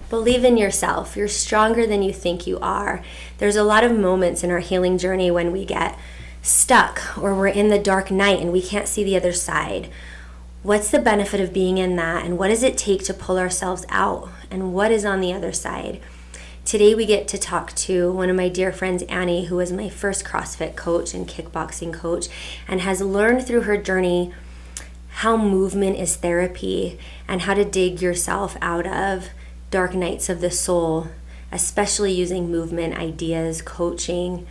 Believe in yourself. You're stronger than you think you are. There's a lot of moments in our healing journey when we get stuck or we're in the dark night and we can't see the other side. What's the benefit of being in that, and what does it take to pull ourselves out, and what is on the other side? Today we get to talk to one of my dear friends, Annie, who was my first CrossFit coach and kickboxing coach, and has learned through her journey how movement is therapy and how to dig yourself out of dark nights of the soul, especially using movement ideas, coaching,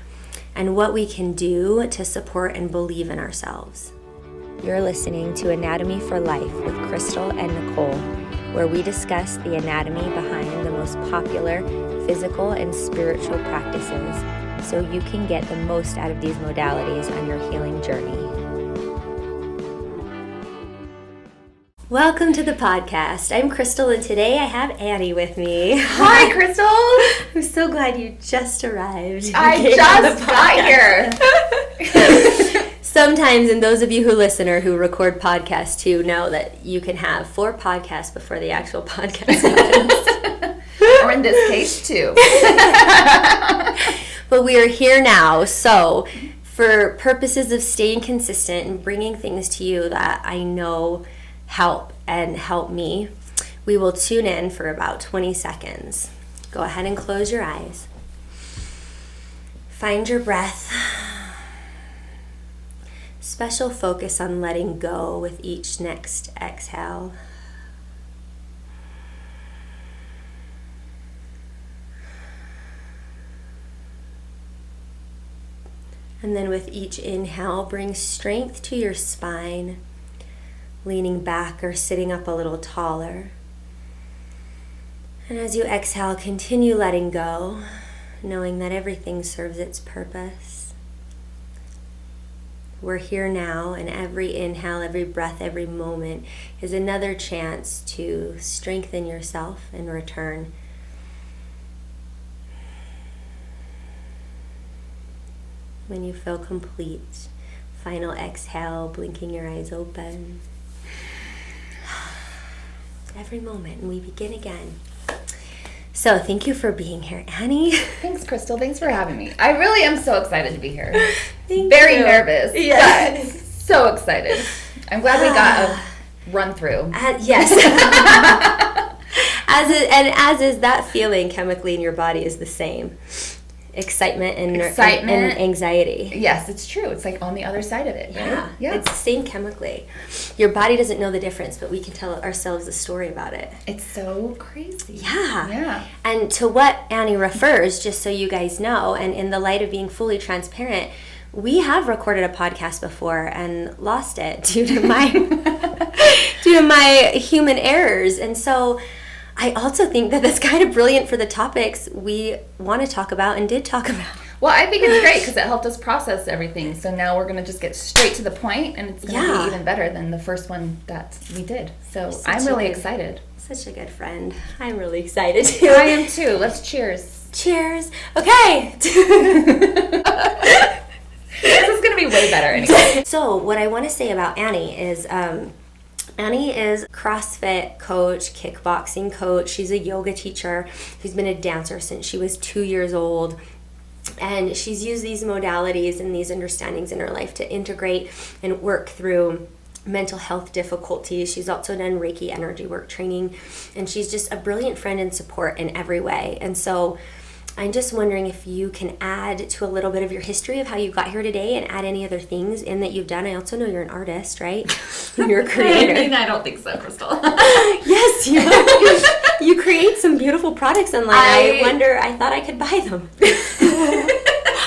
and what we can do to support and believe in ourselves. You're listening to Anatomy for Life with Crystal and Nicole, where we discuss the anatomy behind the most popular physical and spiritual practices so you can get the most out of these modalities on your healing journey. Welcome to the podcast. I'm Crystal, and today I have Annie with me. Hi, Crystal. I'm so glad you just arrived. I just got here. Sometimes, and those of you who listen or who record podcasts too know that you can have 4 podcasts before the actual podcast happens. Or in this case, 2. But we are here now, so for purposes of staying consistent and bringing things to you that I know help me, we will tune in for about 20 seconds. Go ahead and close your eyes. Find your breath. Special focus on letting go with each next exhale. And then with each inhale, bring strength to your spine, leaning back or sitting up a little taller. And as you exhale, continue letting go, knowing that everything serves its purpose. We're here now, and every inhale, every breath, every moment is another chance to strengthen yourself in return. When you feel complete, final exhale, blinking your eyes open. Every moment, and we begin again. So thank you for being here, Annie. Thanks, Crystal. Thanks for having me. I really am so excited to be here. Very nervous. Yes. But so excited. I'm glad we got a run through. Yes. As is that feeling chemically in your body is the same. Excitement and anxiety. Yes, it's true. It's like on the other side of it. Yeah. Right? Yeah. It's the same chemically. Your body doesn't know the difference, but we can tell ourselves a story about it. It's so crazy. Yeah. Yeah. And to what Annie refers, just so you guys know, and in the light of being fully transparent, we have recorded a podcast before and lost it due to my human errors. And so I also think that that's kind of brilliant for the topics we want to talk about and did talk about. Well, I think it's great because it helped us process everything. So now we're going to just get straight to the point, and it's going to be even better than the first one that we did. So I'm really excited. Such a good friend. I'm really excited too. I am too. Let's cheers. Cheers. Okay. This is going to be way better anyway. So what I want to say about Annie is Annie is CrossFit coach, kickboxing coach. She's a yoga teacher. She's been a dancer since she was 2 years old. And she's used these modalities and these understandings in her life to integrate and work through mental health difficulties. She's also done Reiki energy work training. And she's just a brilliant friend and support in every way. And so I'm just wondering if you can add to a little bit of your history of how you got here today and add any other things in that you've done. I also know you're an artist, right? You're a creator. I mean, I don't think so, Crystal. Yes, you create some beautiful products online. I thought I could buy them.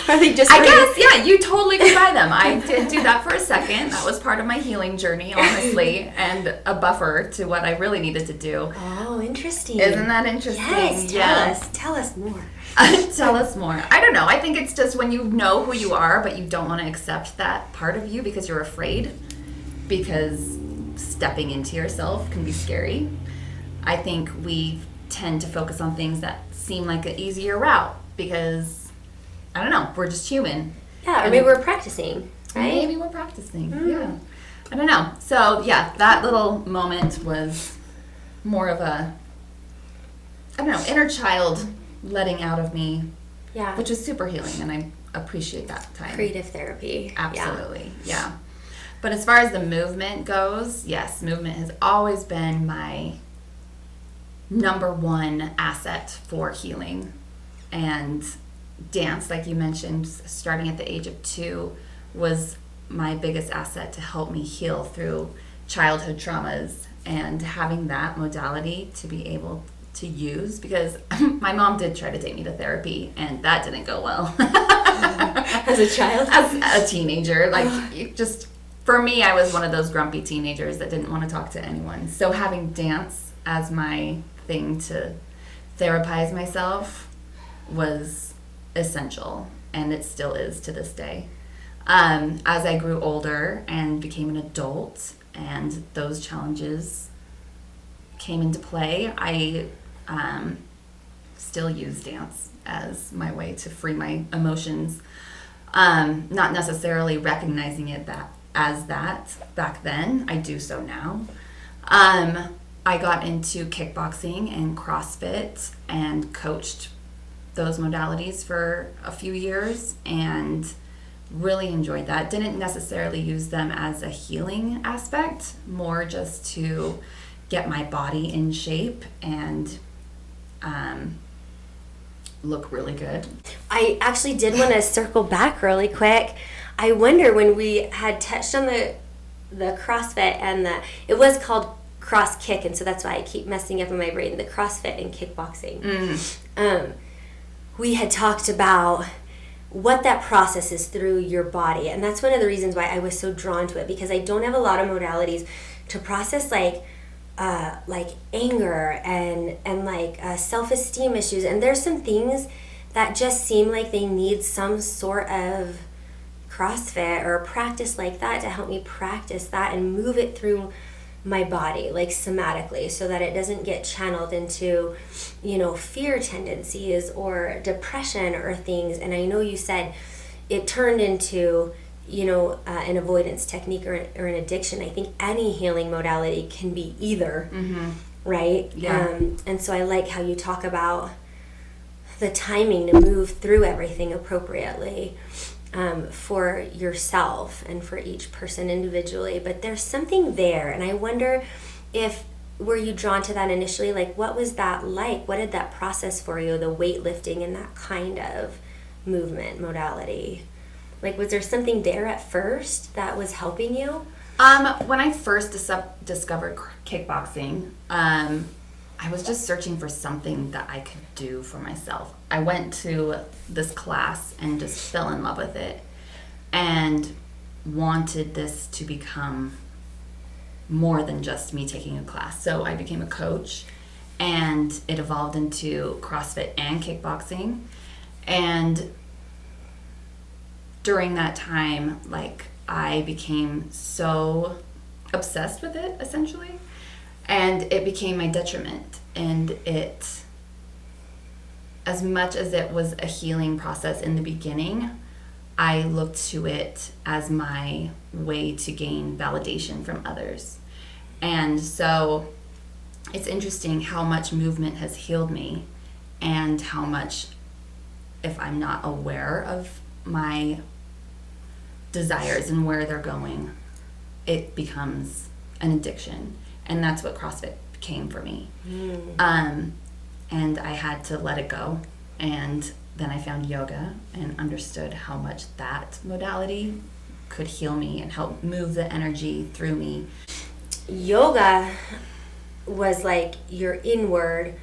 Are they just? I guess, yeah, you totally could buy them. I did do that for a second. That was part of my healing journey, honestly, and a buffer to what I really needed to do. Oh, interesting. Isn't that interesting? Yes, tell us more. Tell us more. I don't know. I think it's just when you know who you are, but you don't want to accept that part of you because you're afraid, because stepping into yourself can be scary. I think we tend to focus on things that seem like an easier route because, I don't know, we're just human. Yeah, or maybe we're practicing, right? Maybe we're practicing, yeah. I don't know. So, yeah, that little moment was more of a I don't know, inner child letting out of me, Yeah. which was super healing, and I appreciate that time. Creative therapy. Absolutely, yeah. But as far as the movement goes, yes, movement has always been my number one asset for healing. And dance, like you mentioned, starting at the age of 2 was my biggest asset to help me heal through childhood traumas, and having that modality to be able to use, because my mom did try to take me to therapy and that didn't go well. As a child? As a teenager, for me, I was one of those grumpy teenagers that didn't want to talk to anyone. So having dance as my thing to therapize myself was essential, and it still is to this day. As I grew older and became an adult and those challenges came into play, I still use dance as my way to free my emotions, not necessarily recognizing it as that back then. I do so now. I got into kickboxing and CrossFit and coached those modalities for a few years and really enjoyed that. Didn't necessarily use them as a healing aspect, more just to get my body in shape and look really good. I actually did want to circle back really quick. I wonder, when we had touched on the CrossFit and it was called cross kick, and so that's why I keep messing up in my brain, the CrossFit and kickboxing. We had talked about what that process is through your body, and that's one of the reasons why I was so drawn to it, because I don't have a lot of modalities to process like anger and self-esteem issues, and there's some things that just seem like they need some sort of CrossFit or a practice like that to help me practice that and move it through my body, like somatically, so that it doesn't get channeled into, fear tendencies or depression or things. And I know you said it turned into, an avoidance technique or an addiction. I think any healing modality can be either, right? Yeah. And so I like how you talk about the timing to move through everything appropriately. For yourself and for each person individually, but there's something there, and I wonder were you drawn to that initially? Like, what was that like? What did that process for you, the weightlifting and that kind of movement modality? Like, was there something there at first that was helping you? When I first discovered kickboxing, I was just searching for something that I could do for myself. I went to this class and just fell in love with it and wanted this to become more than just me taking a class. So I became a coach, and it evolved into CrossFit and kickboxing. And during that time, I became so obsessed with it, essentially. And it became my detriment. And it, as much as it was a healing process in the beginning, I looked to it as my way to gain validation from others. And so it's interesting how much movement has healed me, and how much, if I'm not aware of my desires and where they're going, it becomes an addiction. And that's what CrossFit became for me. And I had to let it go. And then I found yoga and understood how much that modality could heal me and help move the energy through me. Yoga was like your inward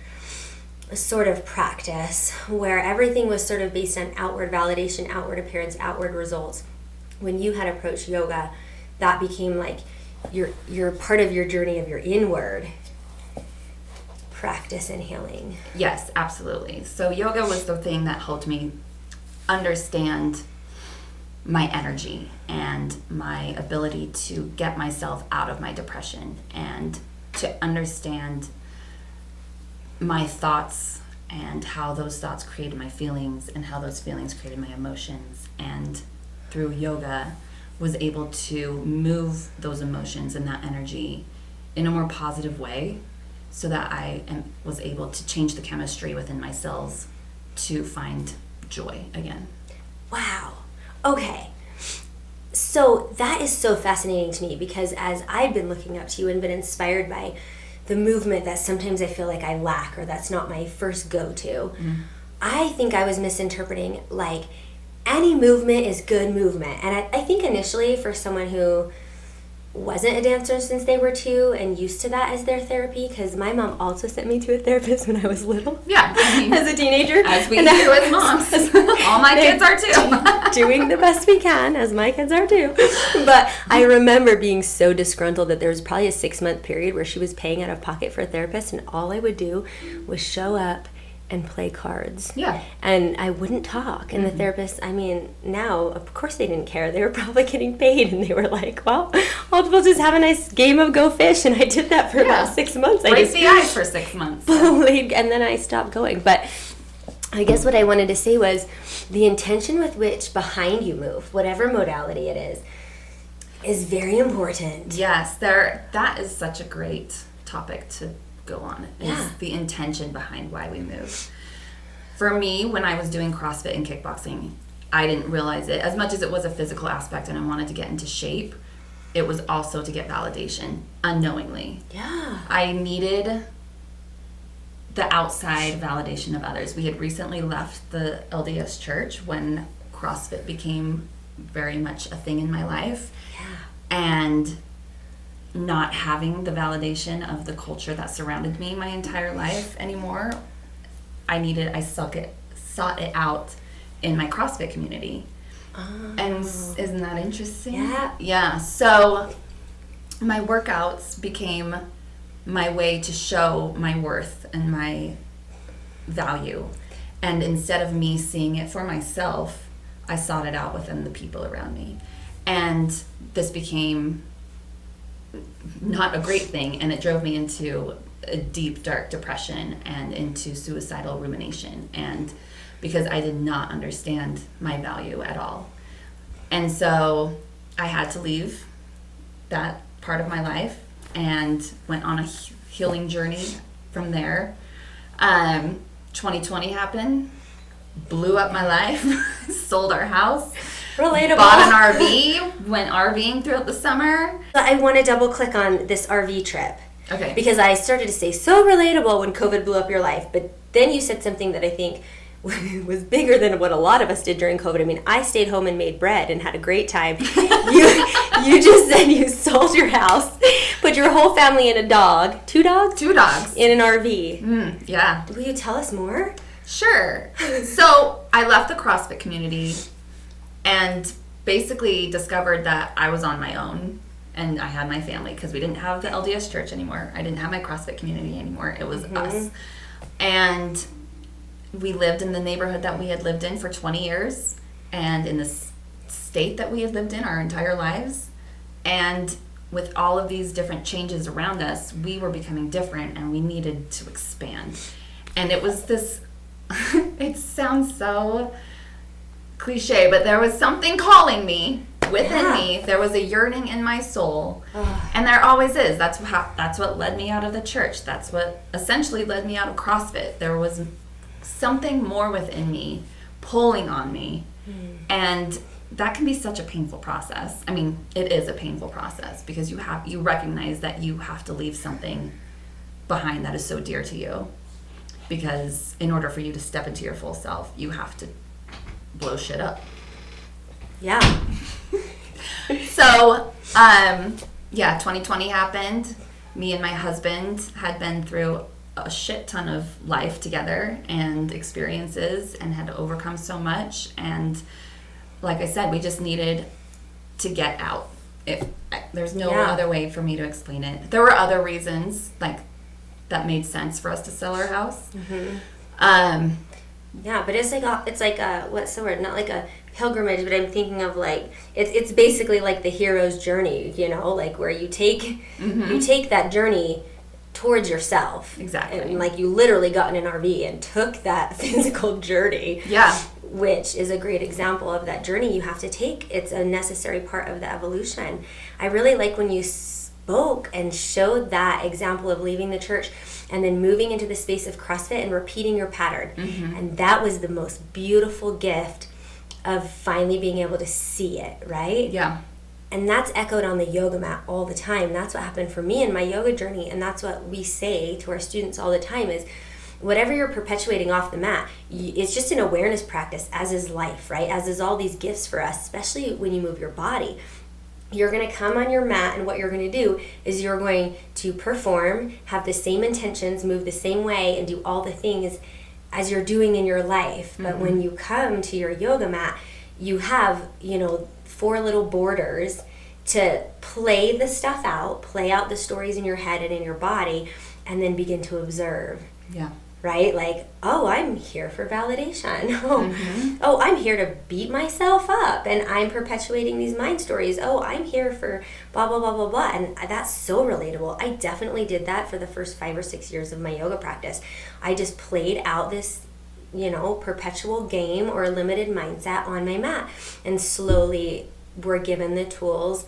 sort of practice, where everything was sort of based on outward validation, outward appearance, outward results. When you had approached yoga, that became like your part of your journey of your inward practice and healing. Yes, absolutely. So yoga was the thing that helped me understand my energy and my ability to get myself out of my depression, and to understand my thoughts and how those thoughts created my feelings and how those feelings created my emotions. And through yoga, was able to move those emotions and that energy in a more positive way, so that was able to change the chemistry within my cells to find joy again. Wow. Okay. So that is so fascinating to me, because as I've been looking up to you and been inspired by the movement that sometimes I feel like I lack, or that's not my first go-to, I think I was misinterpreting, like, any movement is good movement. And I think initially, for someone who wasn't a dancer since they were 2 and used to that as their therapy, because my mom also sent me to a therapist when I was little. Yeah. I mean, as a teenager. As we do as moms. All my kids are too. Doing the best we can, as my kids are too. But I remember being so disgruntled that there was probably a 6-month period where she was paying out of pocket for a therapist, and all I would do was show up and play cards. Yeah. And I wouldn't talk. And the therapist, I mean, now, of course they didn't care. They were probably getting paid. And they were like, well, we'll just have a nice game of Go Fish. And I did that for about 6 months. Break the ice for 6 months. Played, and then I stopped going. But I guess what I wanted to say was the intention with which behind you move, whatever modality it is very important. Yes, that is such a great topic to go on, is the intention behind why we move. For me, when I was doing CrossFit and kickboxing, I didn't realize it. As much as it was a physical aspect and I wanted to get into shape, it was also to get validation unknowingly. Yeah. I needed the outside validation of others. We had recently left the LDS church when CrossFit became very much a thing in my life. Yeah. And not having the validation of the culture that surrounded me my entire life anymore, I sought it out in my CrossFit community. Oh. And isn't that interesting? Yeah. Yeah. So my workouts became my way to show my worth and my value. And instead of me seeing it for myself, I sought it out within the people around me. And this became not a great thing, and it drove me into a deep, dark depression and into suicidal rumination, and because I did not understand my value at all. And so I had to leave that part of my life and went on a healing journey from there. 2020 happened, blew up my life, sold our house. Relatable. Bought an RV, went RVing throughout the summer. I want to double click on this RV trip. Okay. Because I started to say so relatable when COVID blew up your life, but then you said something that I think was bigger than what a lot of us did during COVID. I mean, I stayed home and made bread and had a great time. You just said you sold your house, put your whole family and a dog, 2 dogs? 2 dogs. In an RV. Yeah. Will you tell us more? Sure. So I left the CrossFit community and basically discovered that I was on my own, and I had my family, because we didn't have the LDS church anymore. I didn't have my CrossFit community anymore. It was us. And we lived in the neighborhood that we had lived in for 20 years, and in the state that we had lived in our entire lives. And with all of these different changes around us, we were becoming different, and we needed to expand. And it was this, it sounds so cliche, but there was something calling me within me. There was a yearning in my soul, and there always is. That's what led me out of the church. That's what essentially led me out of CrossFit. There was something more within me pulling on me, and that can be such a painful process. I mean, it is a painful process, because you recognize that you have to leave something behind that is so dear to you, because in order for you to step into your full self, you have to blow shit up. Yeah. So, 2020 happened. Me and my husband had been through a shit ton of life together and experiences, and had to overcome so much. And like I said, we just needed to get out. There's no other way for me to explain it. There were other reasons, like, that made sense for us to sell our house. Yeah, but it's like a what's the word? Not like a pilgrimage, but I'm thinking of like it's basically like the hero's journey, like where you take that journey towards yourself. Exactly. And like you literally got in an RV and took that physical journey. Yeah. Which is a great example of that journey you have to take. It's a necessary part of the evolution. I really like when you spoke and showed that example of leaving the church and then moving into the space of CrossFit and repeating your pattern. And that was the most beautiful gift of finally being able to see it, right? Yeah. And that's echoed on the yoga mat all the time. That's what happened for me in my yoga journey, and that's what we say to our students all the time is, whatever you're perpetuating off the mat, it's just an awareness practice, as is life, right? As is all these gifts for us, especially when you move your body. You're going to come on your mat, and what you're going to do is you're going to perform, have the same intentions, move the same way, and do all the things as you're doing in your life. But when you come to your yoga mat, you have, 4 little borders to play the stuff out, play out the stories in your head and in your body, and then begin to observe. Yeah. Right? Like, oh, I'm here for validation. Oh, I'm here to beat myself up, and I'm perpetuating these mind stories. Oh, I'm here for blah, blah, blah, blah, blah. And that's so relatable. I definitely did that for the first 5 or 6 years of my yoga practice. I just played out this, perpetual game or limited mindset on my mat, and slowly were given the tools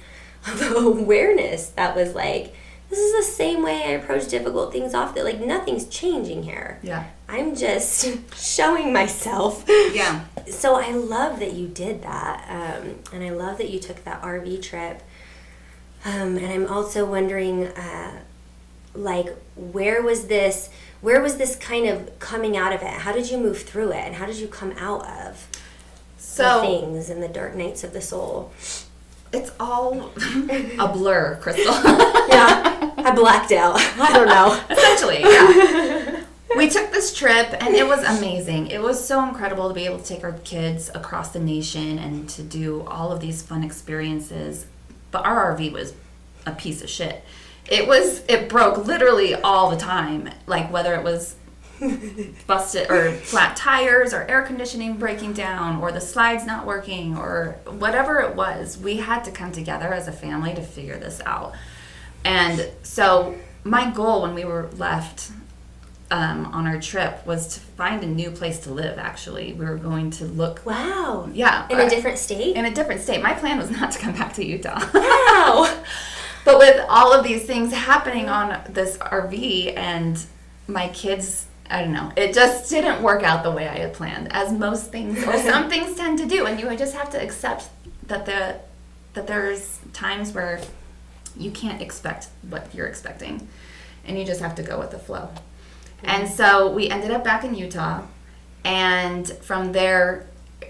of awareness that was like, this is the same way I approach difficult things off, that like nothing's changing here. Yeah. I'm just showing myself. Yeah. So I love that you did that. And I love that you took that RV trip. And I'm also wondering, where was this kind of coming out of it? How did you move through it? And how did you come out of the things and the dark nights of the soul? It's all a blur, Crystal. Yeah, I blacked out. I don't know. Essentially, yeah. We took this trip, and it was amazing. It was so incredible to be able to take our kids across the nation and to do all of these fun experiences. But our RV was a piece of shit. It broke literally all the time, like whether it was busted or flat tires or air conditioning breaking down or the slides not working or whatever it was. We had to come together as a family to figure this out. And so my goal when we were left on our trip was to find a new place to live. Actually, we were going to look. Wow. Yeah. In a different state? In a different state. My plan was not to come back to Utah. Wow. But with all of these things happening on this RV and my kids, I don't know, it just didn't work out the way I had planned, as most things or some things tend to do. And you just have to accept that there's times where you can't expect what you're expecting, and you just have to go with the flow. And so we ended up back in Utah, and from there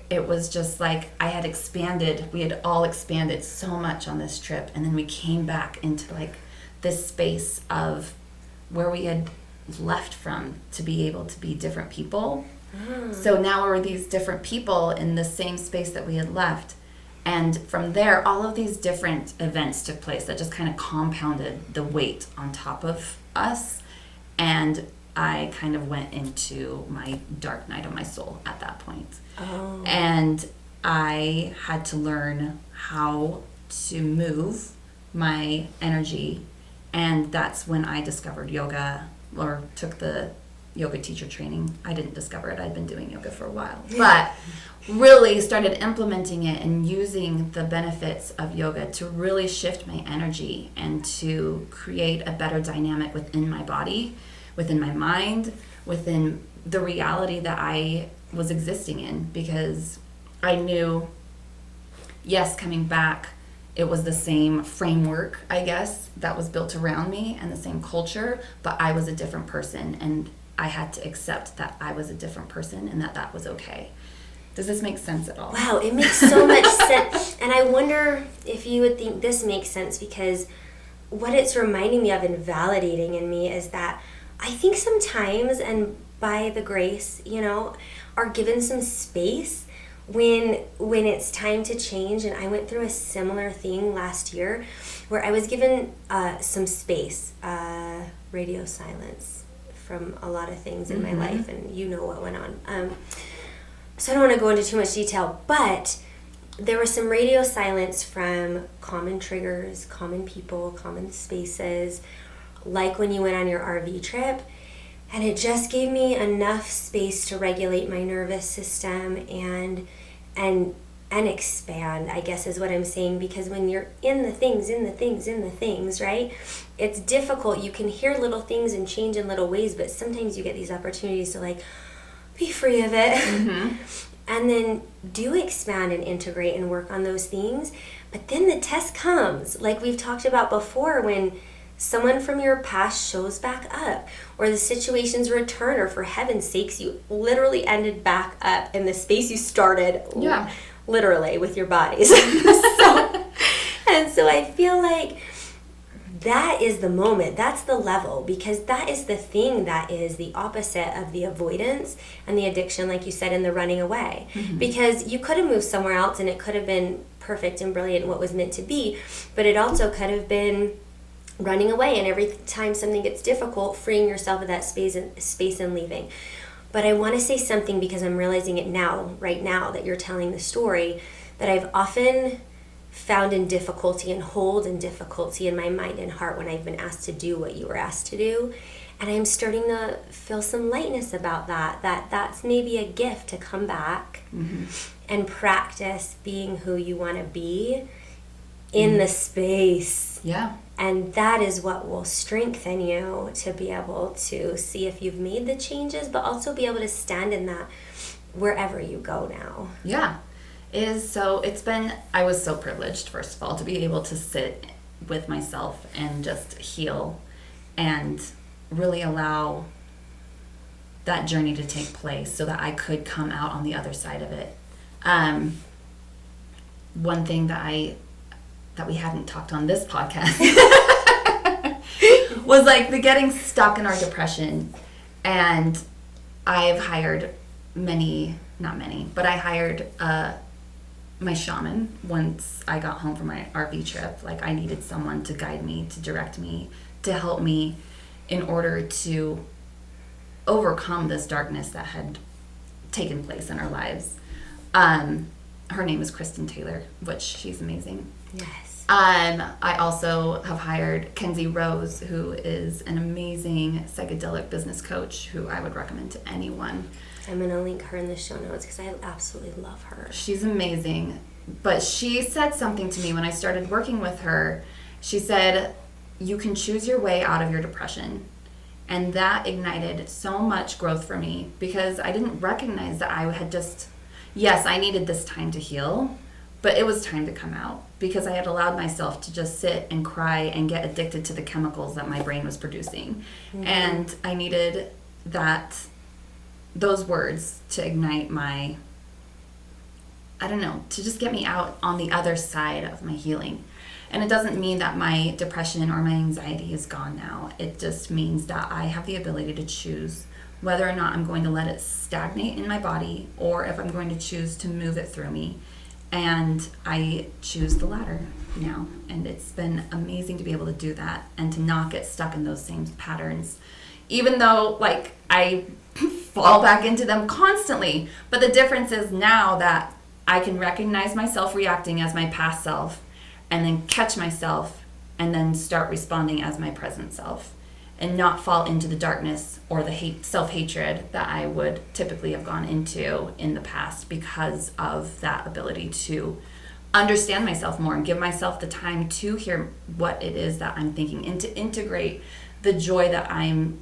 it was just like we had all expanded so much on this trip, and then we came back into like this space of where we had left from to be able to be different people. So now we're these different people in the same space that we had left. And from there, all of these different events took place that just kind of compounded the weight on top of us. And I kind of went into my dark night of my soul at that point. Oh. And I had to learn how to move my energy. And that's when I discovered yoga, or took the yoga teacher training. I didn't discover it. I'd been doing yoga for a while. But really started implementing it and using the benefits of yoga to really shift my energy and to create a better dynamic within my body, within my mind, within the reality that I was existing in. Because I knew, yes, coming back, it was the same framework, I guess, that was built around me and the same culture, but I was a different person, and I had to accept that I was a different person and that was okay. Does this make sense at all? Wow, it makes so much sense. And I wonder if you would think this makes sense, because what it's reminding me of and validating in me is that I think sometimes, and by the grace, are given some space when it's time to change. And I went through a similar thing last year where I was given some space, radio silence from a lot of things in my life, and what went on. So I don't want to go into too much detail, but there was some radio silence from common triggers, common people, common spaces, like when you went on your RV trip. And it just gave me enough space to regulate my nervous system and and expand, I guess is what I'm saying, because when you're in the things, right, it's difficult. You can hear little things and change in little ways, but sometimes you get these opportunities to like be free of it. And then do expand and integrate and work on those things. But then the test comes, like we've talked about before, when someone from your past shows back up, or the situations return, or for heaven's sakes, you literally ended back up in the space you started. Yeah. Literally with your bodies. So I feel like that is the moment, that's the level, because that is the thing that is the opposite of the avoidance and the addiction, like you said, in the running away. Because you could have moved somewhere else and it could have been perfect and brilliant and what was meant to be, but it also could have been running away, and every time something gets difficult, freeing yourself of that space and leaving. But I want to say something, because I'm realizing it now, right now, that you're telling the story, that I've often found in difficulty and hold in difficulty in my mind and heart when I've been asked to do what you were asked to do. And I'm starting to feel some lightness about that's maybe a gift to come back and practice being who you want to be in the space. Yeah. And that is what will strengthen you to be able to see if you've made the changes, but also be able to stand in that wherever you go now. Yeah. I was so privileged, first of all, to be able to sit with myself and just heal and really allow that journey to take place so that I could come out on the other side of it. One thing that we hadn't talked on this podcast was like the getting stuck in our depression. And I've hired I hired my shaman once I got home from my RV trip. Like, I needed someone to guide me, to direct me, to help me in order to overcome this darkness that had taken place in our lives. Her name is Kristen Taylor, which she's amazing. Yes. I also have hired Kenzie Rose, who is an amazing psychedelic business coach who I would recommend to anyone. I'm going to link her in the show notes because I absolutely love her. She's amazing. But she said something to me when I started working with her. She said, you can choose your way out of your depression. And that ignited so much growth for me, because I didn't recognize that I had yes, I needed this time to heal, but it was time to come out, because I had allowed myself to just sit and cry and get addicted to the chemicals that my brain was producing. And I needed those words to ignite to just get me out on the other side of my healing. And it doesn't mean that my depression or my anxiety is gone now. It just means that I have the ability to choose whether or not I'm going to let it stagnate in my body, or if I'm going to choose to move it through me. And I choose the latter now. And it's been amazing to be able to do that and to not get stuck in those same patterns, even though like I fall back into them constantly. But the difference is now that I can recognize myself reacting as my past self, and then catch myself, and then start responding as my present self, and not fall into the darkness or the self-hatred that I would typically have gone into in the past, because of that ability to understand myself more and give myself the time to hear what it is that I'm thinking, and to integrate the joy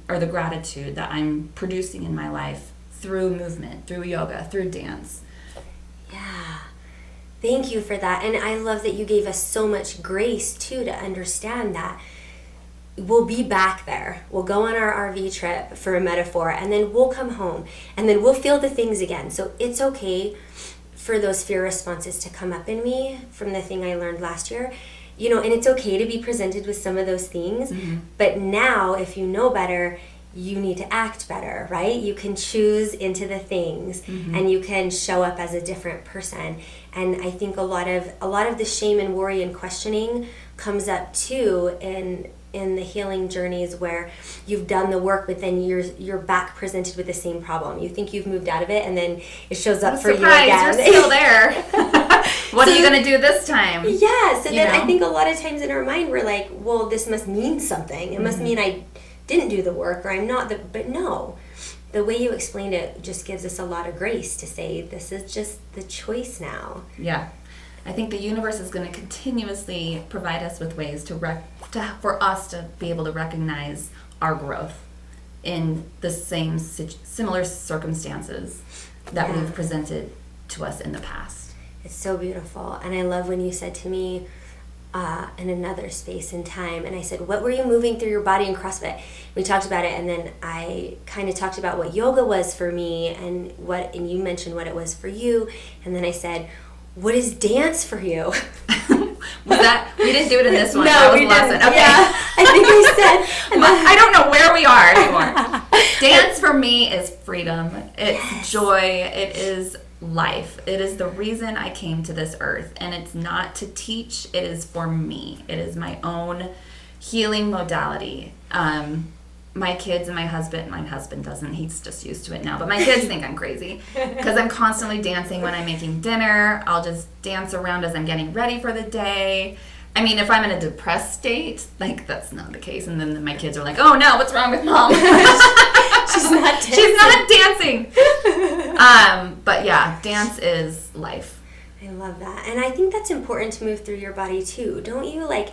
or the gratitude that I'm producing in my life through movement, through yoga, through dance. Yeah. Thank you for that. And I love that you gave us so much grace too, to understand that we'll be back there. We'll go on our RV trip, for a metaphor, and then we'll come home, and then we'll feel the things again. So it's okay for those fear responses to come up in me from the thing I learned last year. And it's okay to be presented with some of those things, but now, if you know better, you need to act better, right? You can choose into the things, and you can show up as a different person. And I think a lot of the shame and worry and questioning comes up too in the healing journeys where you've done the work, but then you're back presented with the same problem. You think you've moved out of it, and then it shows up for you again. You're still there. What are you going to do this time? Yeah, so then I think a lot of times in our mind we're like, well, this must mean something. It must mean I didn't do the work, or I'm not but no. the way you explained it just gives us a lot of grace to say this is just the choice now. Yeah. I think the universe is going to continuously provide us with ways for us to be able to recognize our growth in the similar circumstances that we've presented to us in the past. It's so beautiful. And I love when you said to me in another space and time, and I said, what were you moving through your body in CrossFit? We talked about it, and then I kind of talked about what yoga was for me and you mentioned what it was for you, and then I said, what is dance for you? Was that, we didn't do it in this one. No, that was we the last didn't. one. Okay. Yeah, I think I said. And then, I don't know where we are anymore. Dance for me is freedom. It's joy. It is life. It is the reason I came to this earth. And it's not to teach. It is for me. It is my own healing modality. My kids and my husband doesn't, he's just used to it now, but my kids think I'm crazy because I'm constantly dancing when I'm making dinner. I'll just dance around as I'm getting ready for the day. I mean, if I'm in a depressed state, like, that's not the case. And then my kids are like, oh no, what's wrong with mom? she's not dancing. She's not dancing. But yeah, dance is life. I love that. And I think that's important to move through your body too. Don't you, like,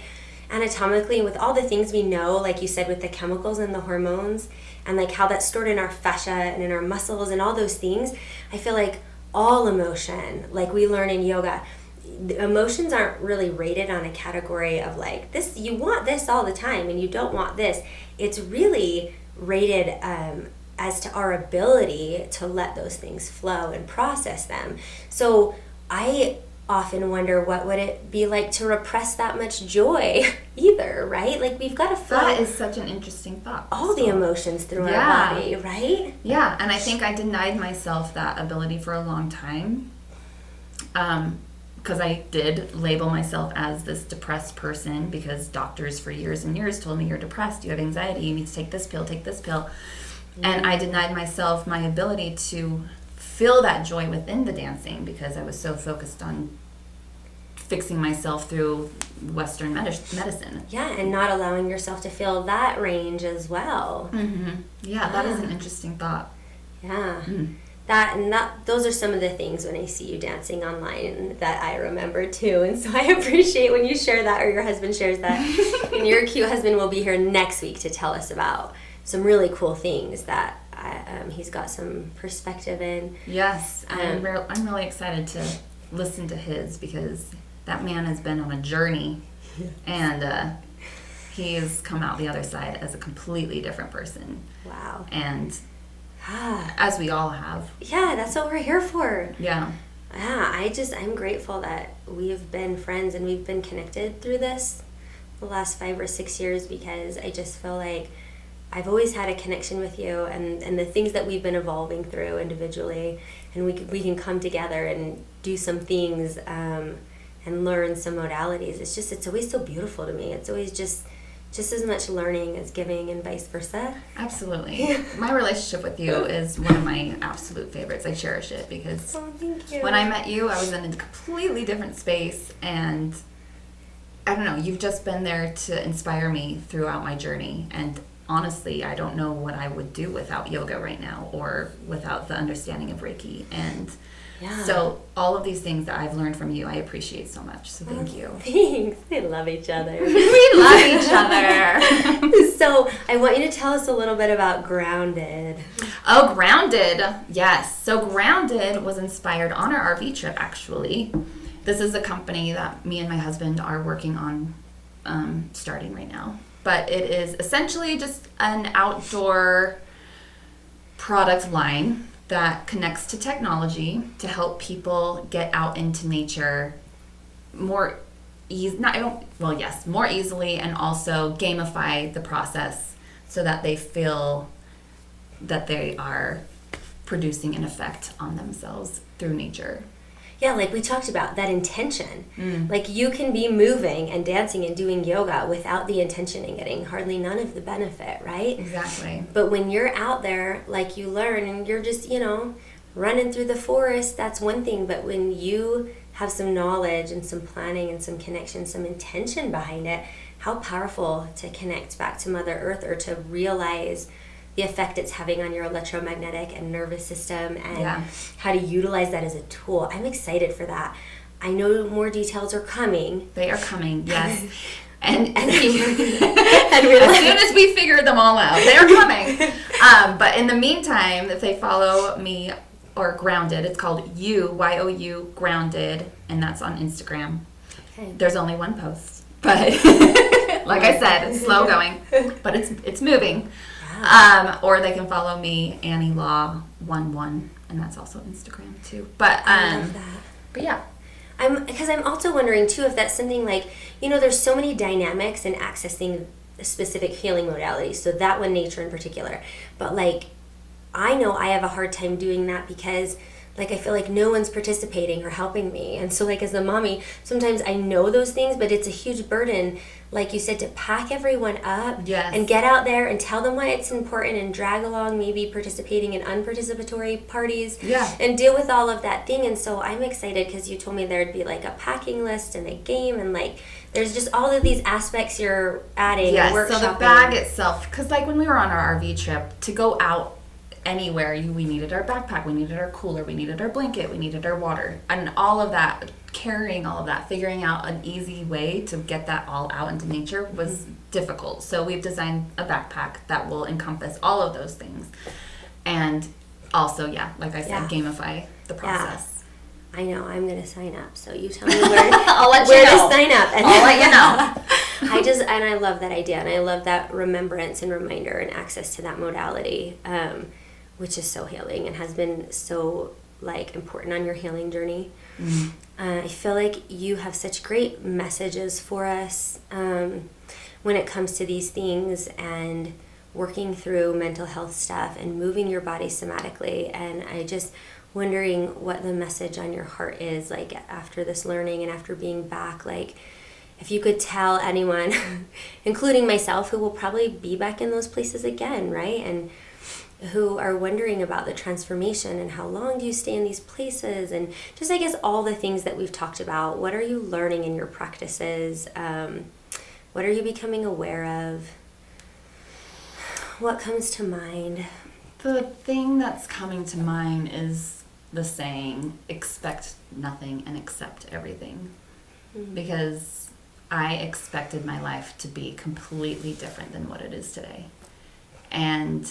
anatomically, with all the things we know, like you said, with the chemicals and the hormones, and like how that's stored in our fascia and in our muscles and all those things, I feel like all emotion, like we learn in yoga, the emotions aren't really rated on a category of like, this, you want this all the time and you don't want this. It's really rated as to our ability to let those things flow and process them. So I often wonder, what would it be like to repress that much joy either, right? Like, we've got to flow. That is such an interesting thought. All the emotions through our body, right? Yeah, and I think I denied myself that ability for a long time. Because I did label myself as this depressed person because doctors for years and years told me, you're depressed, you have anxiety, you need to take this pill, take this pill. Mm-hmm. And I denied myself my ability to feel that joy within the dancing because I was so focused on fixing myself through Western medicine. Yeah, and not allowing yourself to feel that range as well. Mm-hmm. Yeah, that is an interesting thought. Yeah. Mm. Those are some of the things when I see you dancing online that I remember too. And so I appreciate when you share that, or your husband shares that. And your cute husband will be here next week to tell us about some really cool things that he's got some perspective in. Yes, I'm really excited to listen to his, because that man has been on a journey, and he has come out the other side as a completely different person. Wow. And as we all have. Yeah, that's what we're here for. Yeah. Yeah, I'm grateful that we've been friends and we've been connected through this the last 5 or 6 years, because I just feel like I've always had a connection with you, and the things that we've been evolving through individually, and we can come together and do some things and learn some modalities. It's always so beautiful to me. It's always just as much learning as giving, and vice versa. Absolutely. My relationship with you is one of my absolute favorites. I cherish it because thank you. When I met you, I was in a completely different space, and I don't know, you've just been there to inspire me throughout my journey. And honestly, I don't know what I would do without yoga right now, or without the understanding of Reiki. And so all of these things that I've learned from you, I appreciate so much. So thank you. Thanks. We love each other. We love each other. So I want you to tell us a little bit about Grounded. Oh, Grounded. Yes. So Grounded was inspired on our RV trip, actually. This is a company that me and my husband are working on starting right now. But it is essentially just an outdoor product line that connects to technology to help people get out into nature more easily, and also gamify the process so that they feel that they are producing an effect on themselves through nature. Yeah, like we talked about, that intention. Like, you can be moving and dancing and doing yoga without the intention and getting hardly none of the benefit, right? Exactly. But when you're out there, like, you learn and you're just, running through the forest, that's one thing. But when you have some knowledge and some planning and some connection, some intention behind it, how powerful to connect back to Mother Earth, or to realize the effect it's having on your electromagnetic and nervous system, and how to utilize that as a tool. I'm excited for that. I know more details are coming. They are coming, yes. And as soon as we figure them all out, they're coming. But in the meantime, if they follow me or Grounded, it's called YOU Grounded, and that's on Instagram. Okay. There's only one post, but like I said, it's slow going, but it's moving. Yeah. Or they can follow me, Annie Law 11, and that's also Instagram too. But I love that. But yeah. Because I'm also wondering too if that's something like, there's so many dynamics in accessing specific healing modalities. So that one, nature in particular. But like, I know I have a hard time doing that because like I feel like no one's participating or helping me. And so like as a mommy, sometimes I know those things, but it's a huge burden, like you said, to pack everyone up and get out there and tell them why it's important and drag along maybe participating in unparticipatory parties and deal with all of that thing. And so I'm excited because you told me there'd be like a packing list and a game, and like there's just all of these aspects you're adding. Yes, so the bag itself, because like when we were on our RV trip, to go out anywhere, we needed our backpack, we needed our cooler, we needed our blanket, we needed our water, and all of that, carrying all of that, figuring out an easy way to get that all out into nature was difficult. So we've designed a backpack that will encompass all of those things, and also, like I said, gamify the process. I know, I'm going to sign up, so you tell me where, I'll let where you know. to sign up. And I'll let you know. I love that idea, and I love that remembrance and reminder and access to that modality, which is so healing and has been so like important on your healing journey. Mm-hmm. I feel like you have such great messages for us when it comes to these things and working through mental health stuff and moving your body somatically. And I just wondering what the message on your heart is, like after this learning and after being back, like if you could tell anyone, including myself, who will probably be back in those places again, right? And who are wondering about the transformation and how long do you stay in these places, and just I guess all the things that we've talked about. What are you learning in your practices? What are you becoming aware of? What comes to mind? The thing that's coming to mind is the saying, expect nothing and accept everything. Mm-hmm. Because I expected my life to be completely different than what it is today. And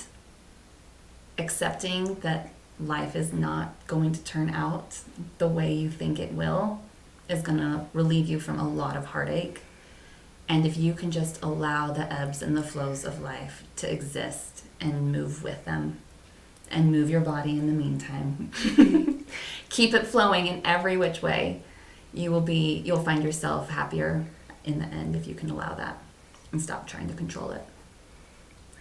accepting that life is not going to turn out the way you think it will is going to relieve you from a lot of heartache. And if you can just allow the ebbs and the flows of life to exist and move with them and move your body in the meantime, keep it flowing in every which way, you'll find yourself happier in the end if you can allow that and stop trying to control it.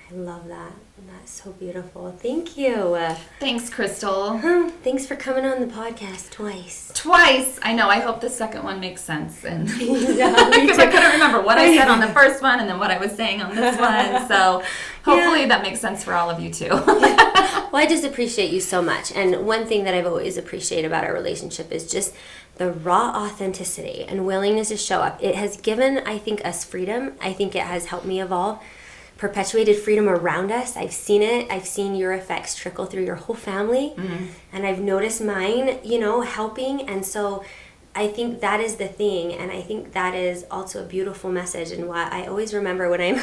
I love that. That's so beautiful. Thank you. Thanks, Crystal. Thanks for coming on the podcast twice. I know. I hope the second one makes sense. And because I couldn't remember what I said on the first one and then what I was saying on this one. So hopefully that makes sense for all of you too. Well, I just appreciate you so much. And one thing that I've always appreciated about our relationship is just the raw authenticity and willingness to show up. It has given, I think, us freedom. I think it has helped me evolve. Perpetuated freedom around us. I've seen it. I've seen your effects trickle through your whole family. Mm-hmm. And I've noticed mine, helping. And so I think that is the thing. And I think that is also a beautiful message. And what I always remember when I'm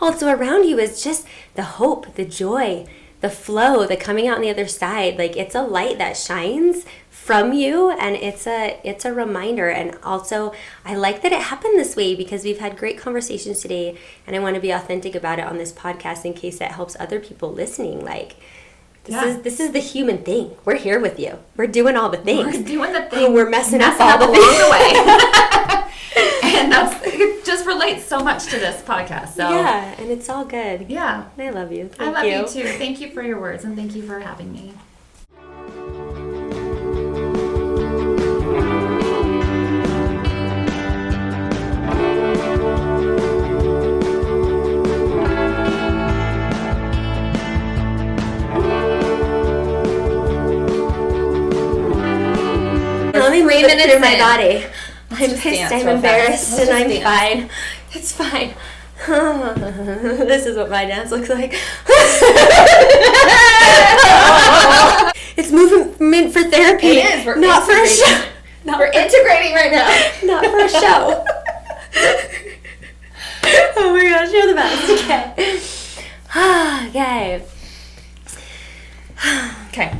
also around you is just the hope, the joy, the flow, the coming out on the other side. Like it's a light that shines from you, and it's a reminder. And also I like that it happened this way because we've had great conversations today, and I want to be authentic about it on this podcast in case that helps other people listening. Like this is the human thing. We're here with you. We're doing all the things. We're doing the thing. We're messing up all the things along the way. And it just relates so much to this podcast. So yeah, and it's all good. Yeah. And I love you. I love you too. Thank you for your words, and thank you for having me. Let me move it through my body. I'm pissed, I'm embarrassed, and I'm fine. It's fine. This is what my dance looks like. It's movement for therapy. It is. We're not for a show. We're integrating right now. Not for a show. Oh my gosh, you're the best. Okay. Okay. Okay.